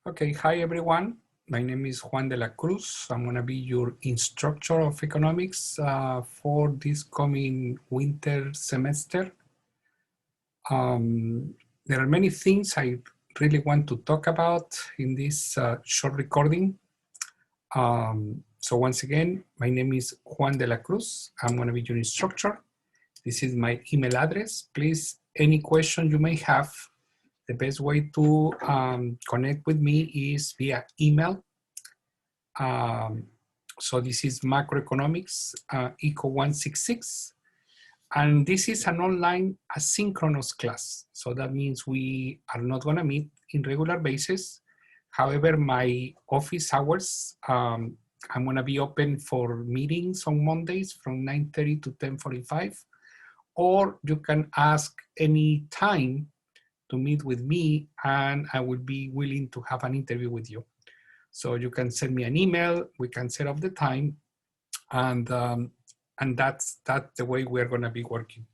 Okay, hi everyone. My name is Juan de la Cruz. I'm going to be your instructor of economics for this coming winter semester. There are many things I really want to talk about in this short recording. So once again, my name is Juan de la Cruz. I'm going to be your instructor. This is my email address. Please, any question you may have, the best way to connect with me is via email. So this is macroeconomics, ECO166. And this is an online asynchronous class. So that means we are not gonna meet in regular basis. However, my office hours, I'm gonna be open for meetings on Mondays from 9:30 to 10:45, or you can ask any time to meet with me and I will be willing to have an interview with you. So you can send me an email, we can set up the time, and that's the way we're gonna be working.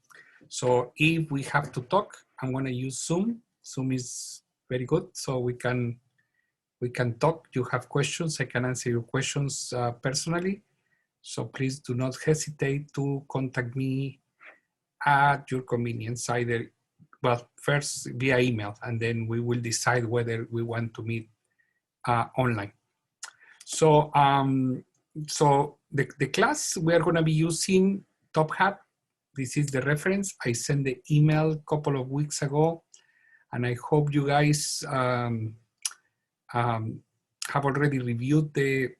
So if we have to talk, I'm gonna use Zoom. Zoom is very good, so we can talk. You have questions, I can answer your questions personally. So please do not hesitate to contact me at your convenience, either, well, first via email, and then we will decide whether we want to meet online. So, the class we are going to be using Top Hat. This is the reference. I sent the email a couple of weeks ago, and I hope you guys have already reviewed the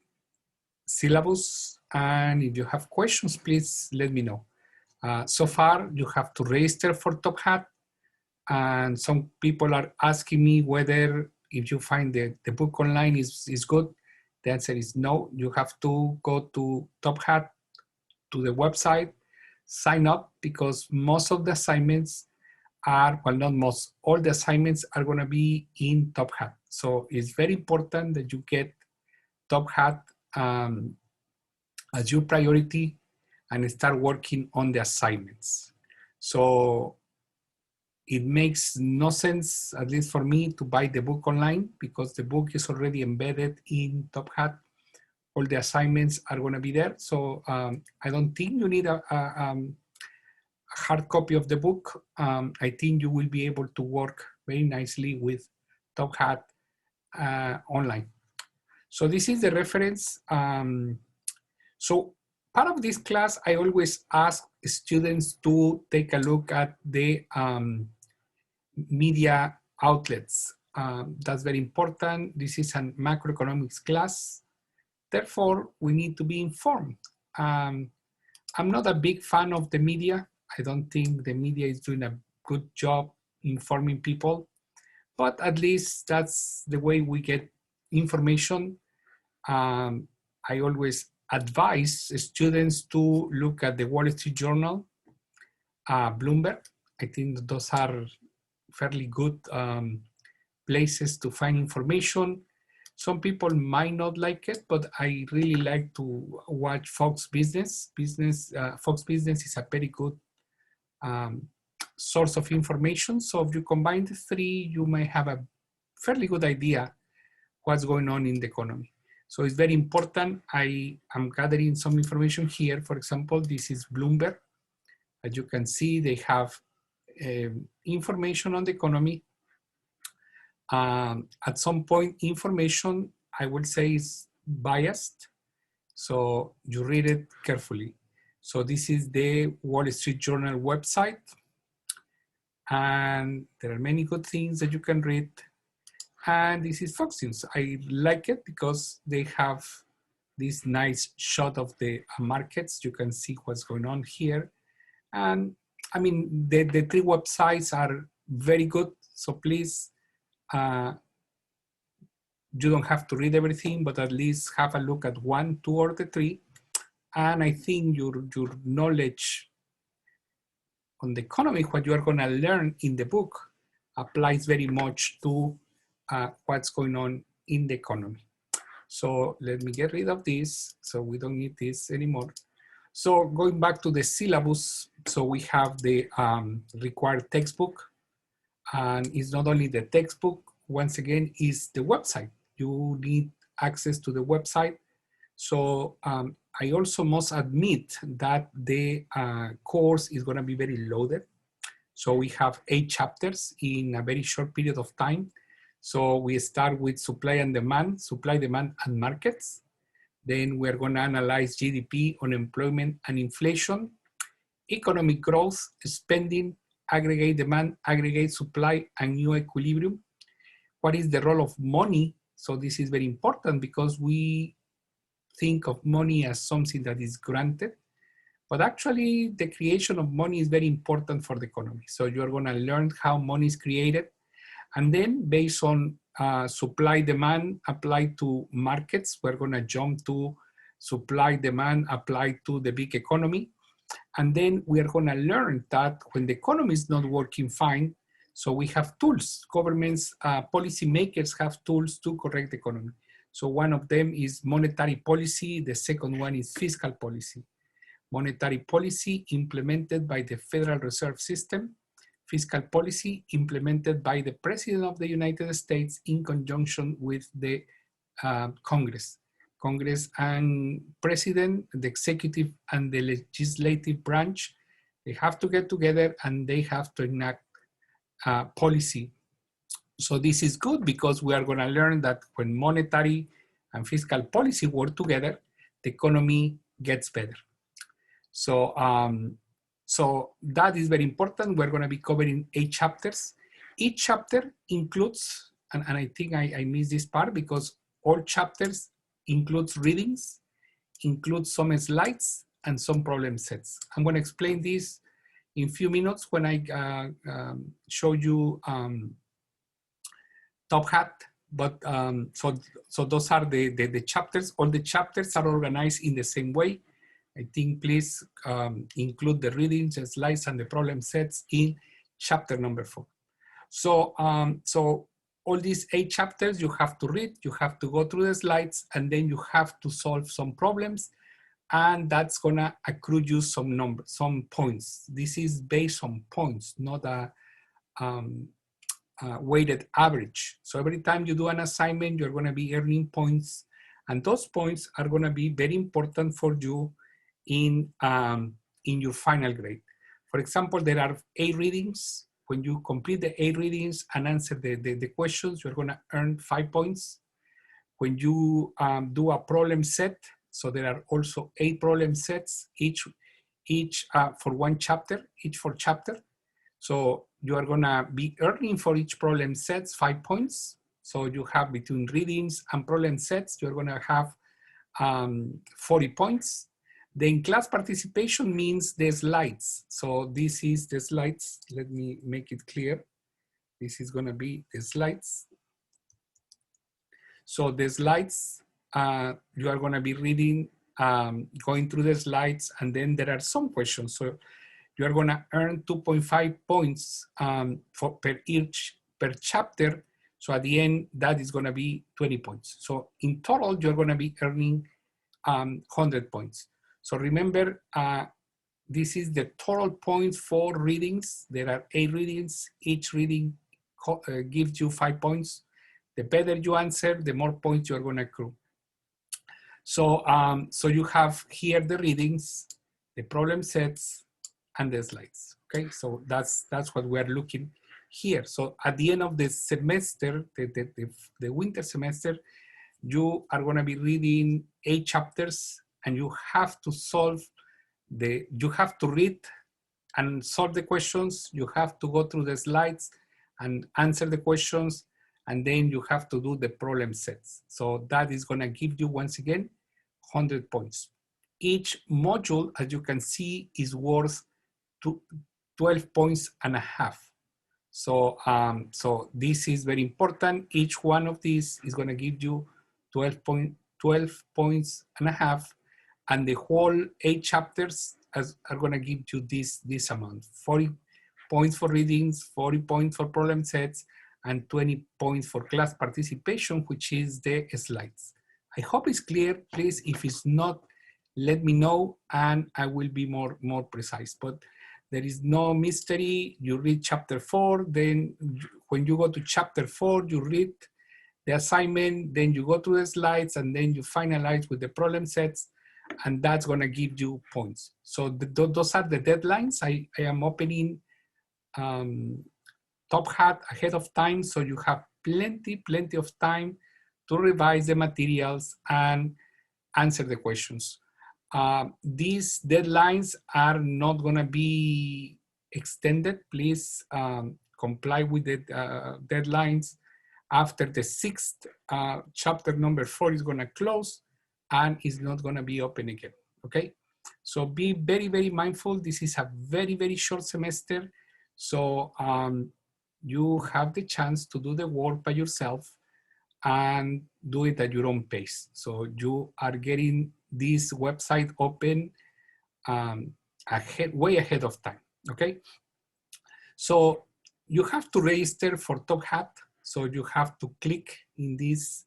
syllabus. And if you have questions, please let me know. So far, you have to register for Top Hat, and some people are asking me whether if you find the book online is good. The answer is no. You have to go to Top Hat, to the website, sign up, because most of the assignments are, well, not most, all the assignments are going to be in Top Hat. So it's very important that you get Top Hat as your priority and start working on the assignments. So it makes no sense, at least for me, to buy the book online because the book is already embedded in Top Hat. All the assignments are going to be there. So I don't think you need a hard copy of the book. I think you will be able to work very nicely with Top Hat online. So this is the reference. So part of this class, I always ask students to take a look at the media outlets. That's very important. This is a macroeconomics class. Therefore, we need to be informed. I'm not a big fan of the media. I don't think the media is doing a good job informing people, but at least that's the way we get information. I always advise students to look at the Wall Street Journal, Bloomberg. I think those are fairly good places to find information. Some people might not like it, but I really like to watch Fox Business. Fox Business is a very good source of information. So if you combine the three, you may have a fairly good idea what's going on in the economy. So it's very important. I am gathering some information here. For example, this is Bloomberg. As you can see, they have information on the economy. At some point, information, I would say, is biased. So you read it carefully. So this is the Wall Street Journal website. And there are many good things that you can read. And this is Fox News. I like it because they have this nice shot of the markets. You can see what's going on here. And I mean, the three websites are very good. So please, you don't have to read everything, but at least have a look at one, two, or the three. And I think your knowledge on the economy, what you are going to learn in the book, applies very much to what's going on in the economy. So let me get rid of this, so we don't need this anymore. So going back to the syllabus, so we have the required textbook, and it's not only the textbook, once again, is the website. you need access to the website. So I also must admit that the course is going to be very loaded. So we have 8 chapters in a very short period of time. So we start with supply, demand, and markets. Then we're going to analyze GDP, unemployment, and inflation, economic growth, spending, aggregate demand, aggregate supply, and new equilibrium. What is the role of money? So this is very important because we think of money as something that is granted, but actually the creation of money is very important for the economy. So you're going to learn how money is created, and then based on supply demand applied to markets, we're going to jump to supply demand applied to the big economy. And then we are going to learn that when the economy is not working fine, so we have tools. Governments, policymakers have tools to correct the economy. So one of them is monetary policy. The second one is fiscal policy. Monetary policy implemented by the Federal Reserve System. Fiscal policy implemented by the President of the United States in conjunction with the Congress. Congress and President, the executive and the legislative branch, they have to get together and they have to enact policy. So this is good because we are going to learn that when monetary and fiscal policy work together, the economy gets better. So, so that is very important. We're going to be covering 8 chapters. Each chapter includes, and I think I missed this part because all chapters includes readings, includes some slides, and some problem sets. I'm going to explain this in a few minutes when I show you Top Hat. But so those are the chapters. All the chapters are organized in the same way. I think please include the readings, the slides, and the problem sets in chapter number 4. So, so all these 8 chapters you have to read, you have to go through the slides, and then you have to solve some problems, and that's gonna accrue you some numbers, some points. This is based on points, not a weighted average. So every time you do an assignment, you're gonna be earning points, and those points are gonna be very important for you in your final grade. For example, there are 8 readings. When you complete the 8 readings and answer the questions, you're gonna earn 5 points. When you do a problem set, so there are also 8 problem sets, each for one chapter, each for chapter. So you are gonna be earning for each problem sets 5 points. So you have between readings and problem sets, you're gonna have 40 points. Then class participation means the slides. So this is the slides. Let me make it clear. This is gonna be the slides. So the slides, you are gonna be reading, going through the slides, and then there are some questions. So you are gonna earn 2.5 points per chapter. So at the end, that is gonna be 20 points. So in total, you're gonna be earning 100 points. So remember, this is the total points for readings. There are 8 readings. Each reading gives you 5 points. The better you answer, the more points you're going to accrue. So, so you have here the readings, the problem sets, and the slides. Okay, so that's what we're looking here. So at the end of the semester, the winter semester, you are going to be reading 8 chapters. And you have to you have to read and solve the questions. You have to go through the slides and answer the questions. And then you have to do the problem sets. So that is gonna give you, once again, 100 points. Each module, as you can see, is worth 12 points and a half. So, so this is very important. Each one of these is gonna give you 12 points and a half. And the whole 8 chapters are going to give you this amount: 40 points for readings, 40 points for problem sets, and 20 points for class participation, which is the slides. I hope it's clear. Please, if it's not, let me know and I will be more precise. But there is no mystery. You read chapter 4, then when you go to chapter 4, you read the assignment, then you go through the slides, and then you finalize with the problem sets, and that's gonna give you points. So those are the deadlines. I am opening Top Hat ahead of time, so you have plenty of time to revise the materials and answer the questions. These deadlines are not gonna be extended. Please comply with the deadlines. After the 6th, chapter number 4 is gonna close and is not gonna be open again, okay? So be very mindful. This is a very short semester. So you have the chance to do the work by yourself and do it at your own pace. So you are getting this website open way ahead of time, okay? So you have to register for Top Hat. So you have to click in this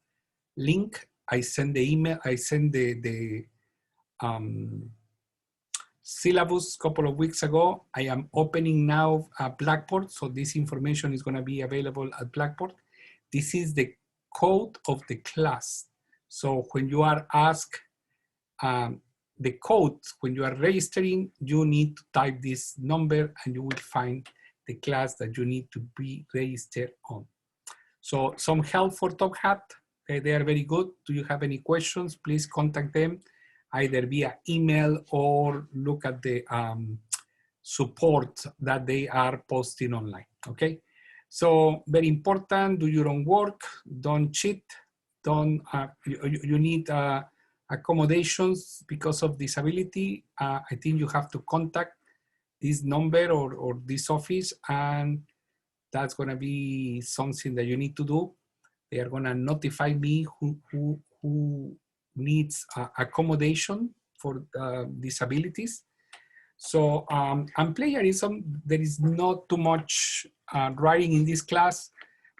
link. I send the email, I send the syllabus a couple of weeks ago. I am opening now Blackboard. So this information is gonna be available at Blackboard. This is the code of the class. So when you are asked the code, when you are registering, you need to type this number and you will find the class that you need to be registered on. So some help for Top Hat. They are very good. Do you have any questions? Please contact them either via email or look at the support that they are posting online, okay? So very important, do your own work, don't cheat, don't, you need accommodations because of disability. I think you have to contact this number or this office, and that's gonna be something that you need to do. They are gonna notify me who needs accommodation for disabilities. So and plagiarism, there is not too much writing in this class,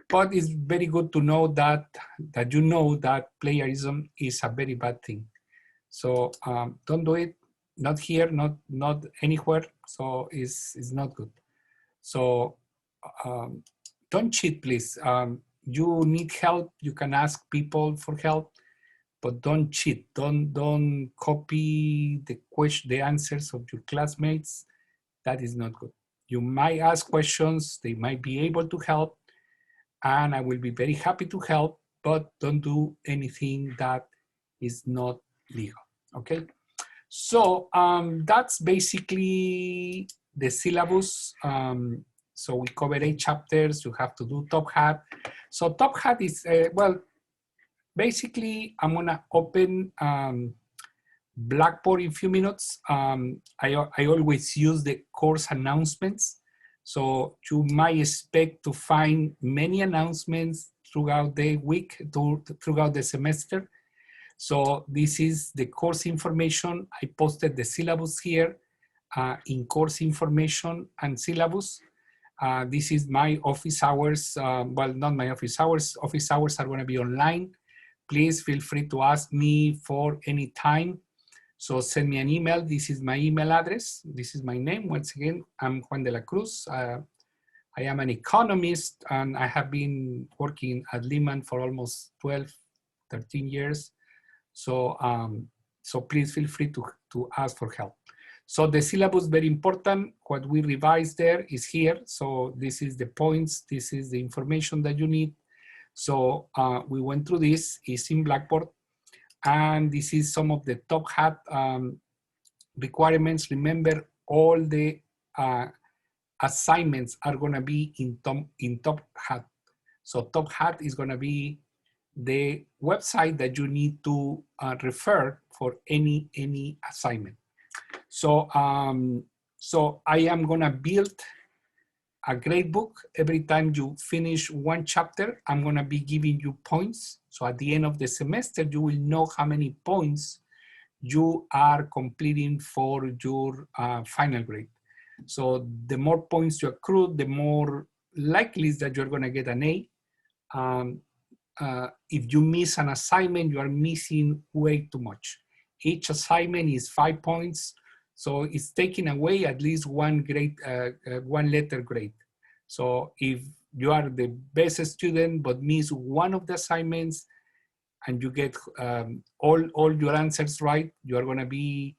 but it's very good to know that you know that plagiarism is a very bad thing. So don't do it, not here, not anywhere. So it's not good. So don't cheat, please. You need help, you can ask people for help, but don't cheat. Don't copy the answers of your classmates. That is not good. You might ask questions, they might be able to help, and I will be very happy to help, but don't do anything that is not legal, okay? So that's basically the syllabus. So we cover 8 chapters. You have to do Top Hat. So Top Hat is, well, basically I'm gonna open Blackboard in a few minutes. I always use the course announcements. So you might expect to find many announcements throughout the week, throughout the semester. So this is the course information. I posted the syllabus here in course information and syllabus. This is my office hours. Well, not my office hours. Office hours are gonna be online. Please feel free to ask me for any time. So send me an email. This is my email address. This is my name. Once again, I'm Juan de la Cruz. I am an economist and I have been working at Lehman for almost 12, 13 years. So, so please feel free to ask for help. So the syllabus is very important. What we revised there is here. So this is the points. This is the information that you need. So we went through this. It's in Blackboard. And this is some of the Top Hat requirements. Remember, all the assignments are going to be in Top Hat. So Top Hat is going to be the website that you need to refer for any assignment. So, so I am going to build a grade book. Every time you finish one chapter, I'm going to be giving you points. So at the end of the semester, you will know how many points you are completing for your final grade. So the more points you accrue, the more likely is that you're going to get an A. If you miss an assignment, you are missing way too much. Each assignment is 5 points. So it's taking away at least one grade, one letter grade. So if you are the best student but miss one of the assignments and you get all your answers right, you are going to be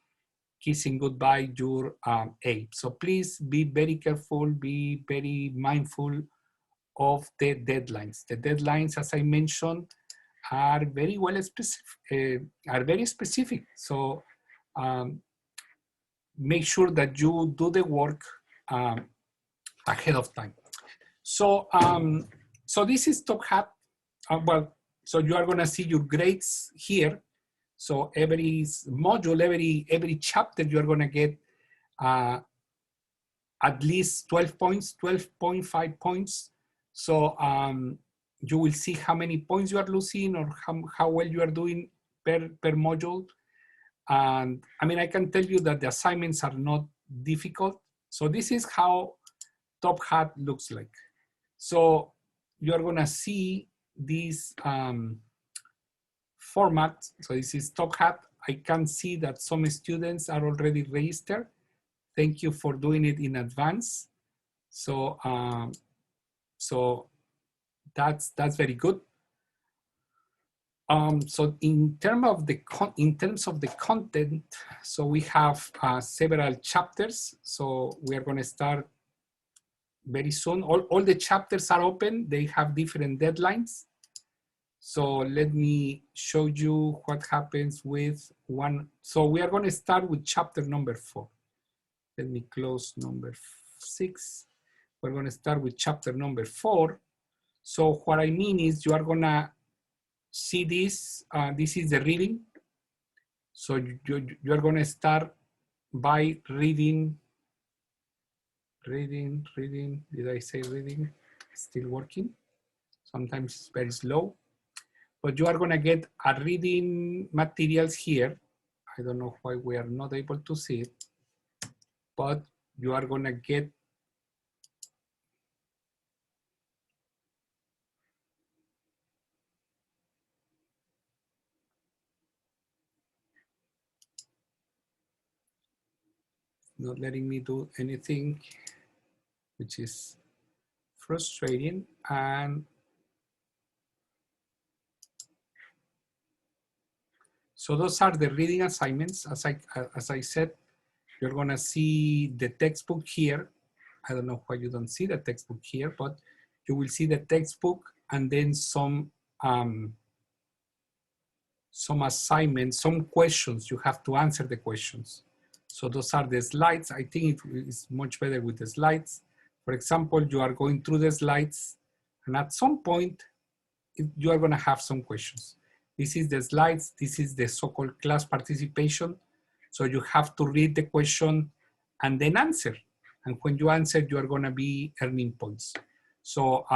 kissing goodbye your A. So please be very careful, be very mindful of the deadlines. The deadlines, as I mentioned, are very well specific, are very specific. So make sure that you do the work ahead of time. So, so this is Top Hat. Well, so you are gonna see your grades here. So every module, every chapter, you are gonna get at least 12 points, 12.5 points. So you will see how many points you are losing or how well you are doing per module. And I mean, I can tell you that the assignments are not difficult. So this is how Top Hat looks like. So you're gonna see this format. So this is Top Hat. I can see that some students are already registered. Thank you for doing it in advance. So so that's very good. So in terms of the content, so we have several chapters. So we are going to start very soon. All the chapters are open. They have different deadlines. So let me show you what happens with one. So we are going to start with chapter number 4. Let me close number 6. We're going to start with chapter number 4. So what I mean is you are going to see this. This is the reading. So you are going to start by reading. Did I say reading? Still working. Sometimes it's very slow. But you are going to get a reading materials here. I don't know why we are not able to see it. But you are going to get not letting me do anything, which is frustrating. And so those are the reading assignments. As I said, you're gonna see the textbook here. I don't know why you don't see the textbook here, but you will see the textbook and then some assignments, some questions. You have to answer the questions. So those are the slides. I think it is much better with the slides. For example, you are going through the slides and at some point you are gonna have some questions. This is the slides. This is the so-called class participation. So you have to read the question and then answer. And when you answer, you are gonna be earning points. So,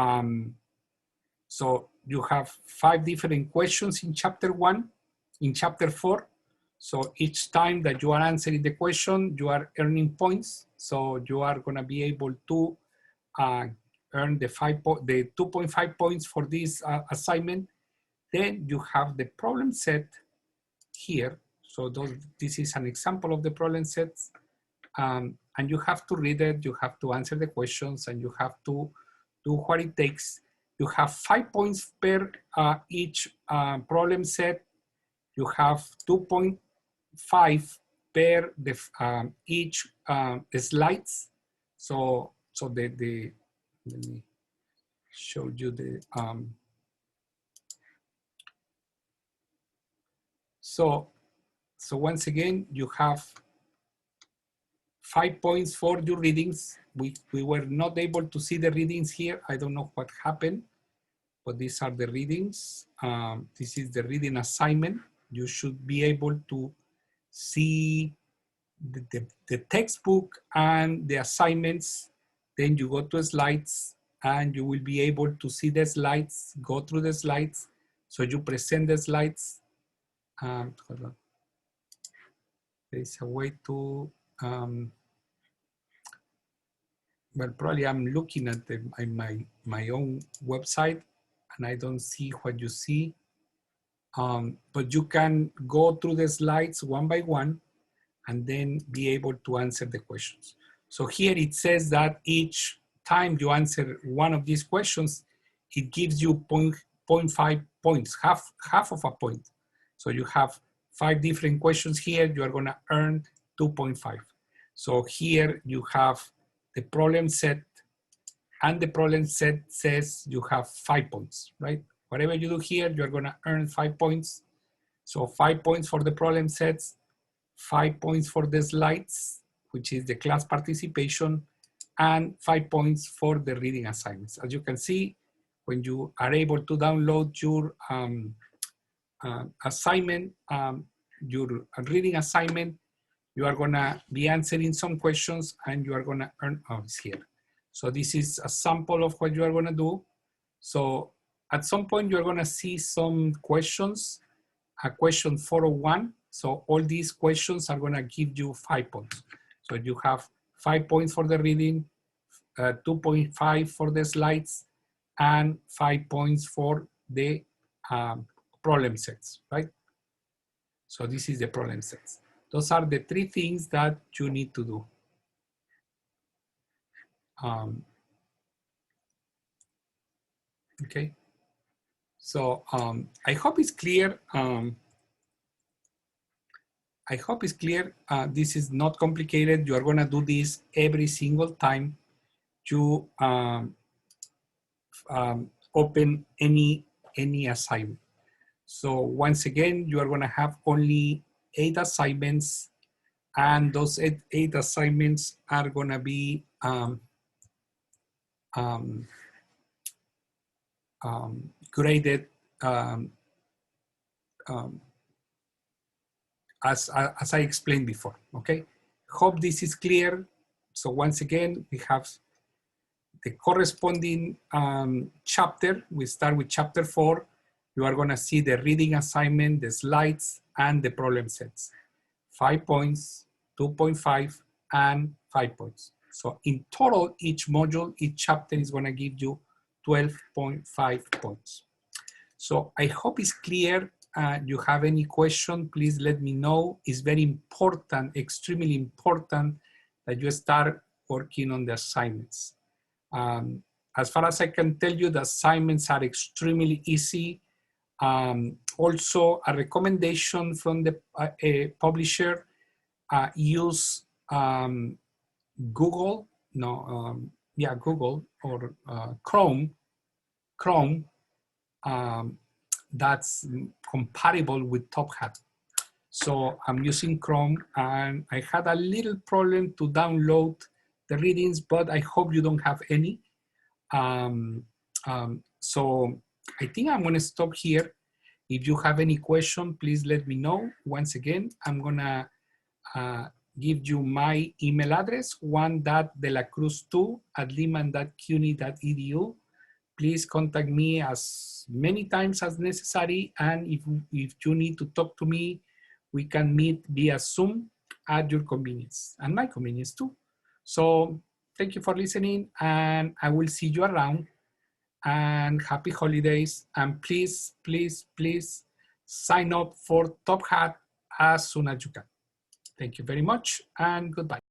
so you have 5 different questions in chapter 1, in chapter 4. So each time that you are answering the question, you are earning points. So you are gonna be able to earn the 2.5 points for this assignment. Then you have the problem set here. So this is an example of the problem sets. And you have to read it, you have to answer the questions, and you have to do what it takes. You have 5 points per each problem set. You have 2.5 per each slides. So let me show you the, so once again, you have 5 points for your readings. We were not able to see the readings here. I don't know what happened, but these are the readings. This is the reading assignment. You should be able to see the textbook and the assignments. Then you go to slides and you will be able to see the slides, go through the slides. So you present the slides. Hold on. There's a way to, well, probably I'm looking at my own website and I don't see what you see. But you can go through the slides one by one and then be able to answer the questions. So here it says that each time you answer one of these questions, it gives you 0.5 points, half of a point. So you have 5 different questions here, you are gonna earn 2.5. So here you have the problem set, and the problem set says you have 5 points, right? Whatever you do here, you're gonna earn 5 points. So 5 points for the problem sets, 5 points for the slides, which is the class participation, and 5 points for the reading assignments. As you can see, when you are able to download your assignment, your reading assignment, you are gonna be answering some questions and you are gonna earn, oh, it's here. So this is a sample of what you are gonna do. So at some point you're gonna see some questions, a question 401. So all these questions are gonna give you 5 points. So you have 5 points for the reading, 2.5 for the slides, and 5 points for the problem sets, right? So this is the problem sets. Those are the 3 things that you need to do. Okay. So I hope it's clear. I hope it's clear. This is not complicated. You are gonna do this every single time you open any assignment. So once again, you are gonna have only 8 assignments, and those 8 assignments are gonna be graded as I explained before, okay? Hope this is clear. So once again, we have the corresponding chapter. We start with chapter 4. You are gonna see the reading assignment, the slides, and the problem sets. 5 points, 2.5, and 5 points. So in total, each module, each chapter is gonna give you 12.5 points. So I hope it's clear. You have any question, please let me know. It's very important, extremely important that you start working on the assignments. As far as I can tell you, the assignments are extremely easy. Also, a recommendation from the publisher, use Google, Google or Chrome, that's compatible with Top Hat. So I'm using Chrome, and I had a little problem to download the readings, but I hope you don't have any. So I think I'm gonna stop here. If you have any question, please let me know. Once again, I'm gonna give you my email address, juan.delacruz2@lehman.cuny.edu. Please contact me as many times as necessary. And if you need to talk to me, we can meet via Zoom at your convenience and my convenience too. So thank you for listening, and I will see you around, and happy holidays. And please, please, please sign up for Top Hat as soon as you can. Thank you very much, and goodbye.